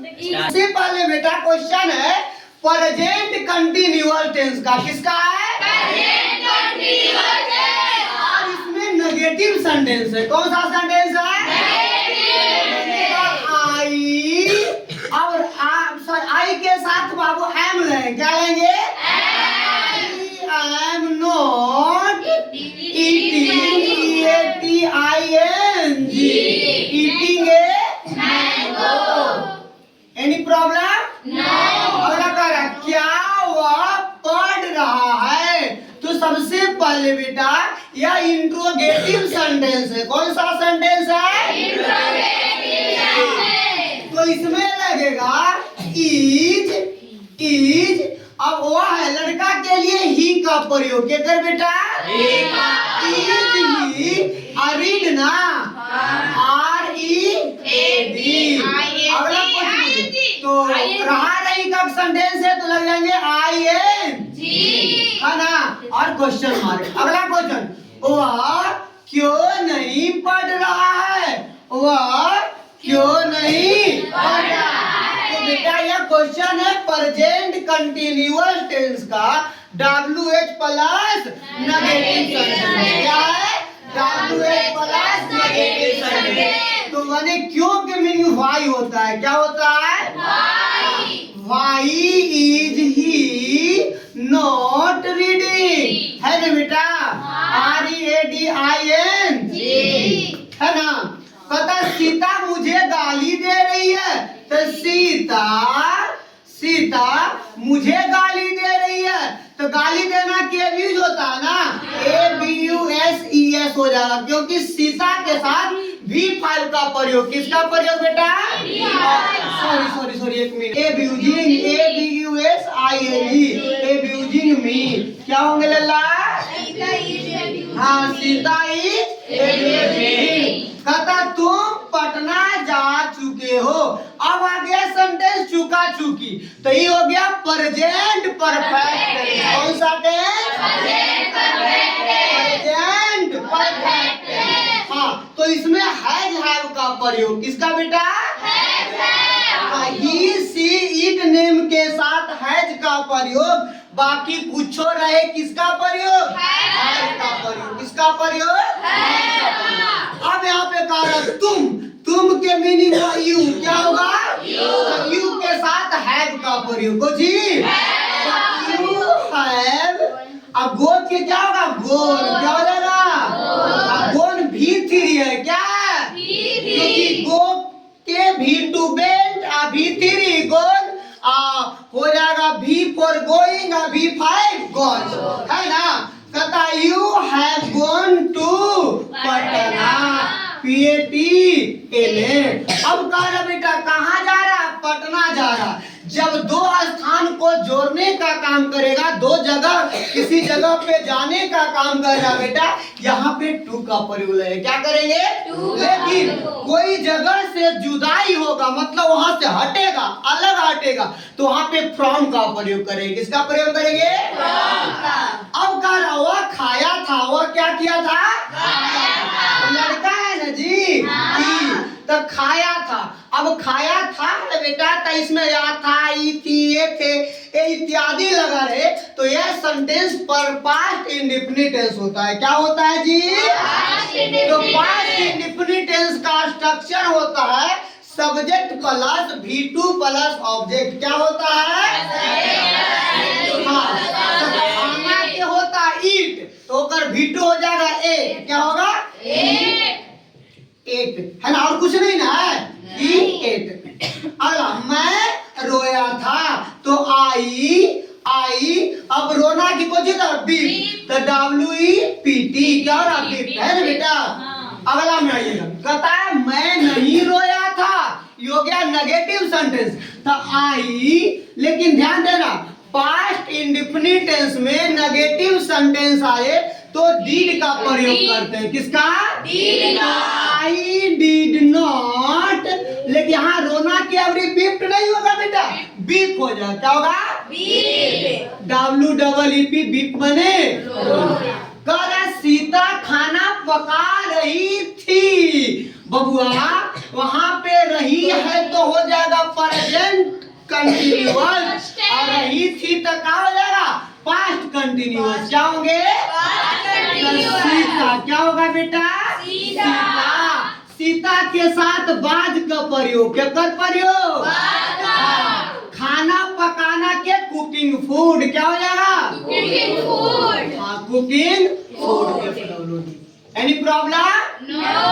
सबसे पहले बेटा क्वेश्चन है प्रेजेंट कंटिन्यूअस टेंस का। किसका है? Present continuous tense. और इसमें नेगेटिव सेंटेंस है। कौन सा सेंटेंस है? आई और आई के साथ बाबू एम लेंगे। क्या लेंगे? I am not eating eating a mango. Any problem? No. अगला कह रहा क्या वह पढ़ रहा है? तो सबसे पहले बेटा यह इंट्रोगेटिव सेंटेंस है। कौन सा सेंटेंस है? Interrogative sentence. तो इसमें लगेगा इज। अब वह है लड़का के लिए ही का प्रयोग क्या कर बेटा? Is he. रीड ना READ। अगला क्वेश्चन तो रहा रही का सेंटेंस है तो लग जाएंगे ING है ना और क्वेश्चन मार्क। अगला क्वेश्चन वह क्यों नहीं पढ़ रहा है? वह क्यों नहीं पढ़ रहा है? तो बेटा यह क्वेश्चन है प्रेजेंट कंटिन्यूअस टेंस का WH प्लस नेगेटिव सेंटेंस। क्या है? WH plus negative sentence. तो माने क्यों के मीनिंग वाई होता है। क्या होता है? Why is he not reading? है ना बेटा? READING है ना। पता सीता मुझे गाली दे रही है तो सीता मुझे गाली दे रही है तो गाली देना के यूज होता है ना ABUSES हो जाएगा क्योंकि सीता के साथ भी फाइल का प्रयोग। किसका प्रयोग बेटा? सॉरी एक मिनट। abusing मी क्या होंगे लल्ला? हाँ सीता इज कहता तुम पटना जा चुके हो। अब आ गया सेंटेंस चुका चुकी तो ये हो गया प्रेजेंट परफेक्ट। कौन सा टेंस? Present perfect. हाँ तो इसमें हैव का प्रयोग। किसका बेटा? ही सी इट नेम के साथ हैज का प्रयोग। बाकी कुछो रहे किसका प्रयोग? हैज का प्रयोग। किसका प्रयोग? अब यहाँ पे कह रहा तुम के मीनिंग हुआ यू। क्या होगा? तो यू के साथ हैव का प्रयोग। जी यू हैव। अब गोद के क्या होगा? गोन। क्या हो जाएगा? गोन भी3 है। क्या? क्योंकि गो के भी2 बेंट भी3 गोन हो जाएगा V4 गोइंग V5 गॉन है ना। कहता you have gone to Patna PATNA। अब कह रहा बेटा कहाँ जा रहा? पटना जा रहा। जब दो स्थान को जोड़ने का काम करेगा, दो जगह किसी जगह पे जाने का काम करेगा बेटा, यहाँ पे टू का प्रयोग है। क्या करेंगे? लेकिन कोई जगह से जुदाई होगा मतलब वहां से हटेगा, अलग हटेगा तो वहां पे फ्रॉम का प्रयोग करेंगे। किसका प्रयोग करेंगे? अब कह रहा वह खाया था। वह क्या किया था? लड़का है ना जी तो खाया था। अब खाया था बेटा तो इसमें या था ई थी ये थे ये इत्यादि लगा रहे तो यह सेंटेंस पर पास्ट इंडेफिनिट टेंस होता है। क्या होता है जी? तो पास्ट इंडेफिनिट टेंस का स्ट्रक्चर होता है subject plus V2 plus object. क्या होता है? हाँ खाना के होता ईट तो कर V2 हो जाएगा ए। क्या होगा? एट है ना और कुछ नहीं ना है एट। अगला मैं रोया था तो आई अब रोना की कोई था बीप तो WEPT। क्या हो रहा? बीप है ना बेटा। अगला में आइएगा कहता है मैं नहीं रोया था। ये हो गया नेगेटिव सेंटेंस तो आई। लेकिन ध्यान देना पास्ट इंडेफिनिट टेंस में नेगेटिव सेंटेंस आए तो डीड का प्रयोग करते हैं। किसका? डीड का। I did not. लेकिन यहाँ रोना की अवरी बीप नहीं होगा बेटा, बीप हो जाए। क्या होगा? बीप। WEEP बीप बने। कह सीता खाना पका रही थी। बबुआ वहां पे रही है तो हो जाएगा प्रेजेंट कंटिन्यूअस और रही थी तो क्या हो जाएगा पास्ट कंटिन्यूअस क्या होंगे सीता क्या होगा बेटा सीता सीता के साथ बाज का प्रयोग क्या कर प्रयोग खाना पकाना के कुकिंग फूड क्या हो जाएगा कुकिंग फूड के एनी प्रॉब्लम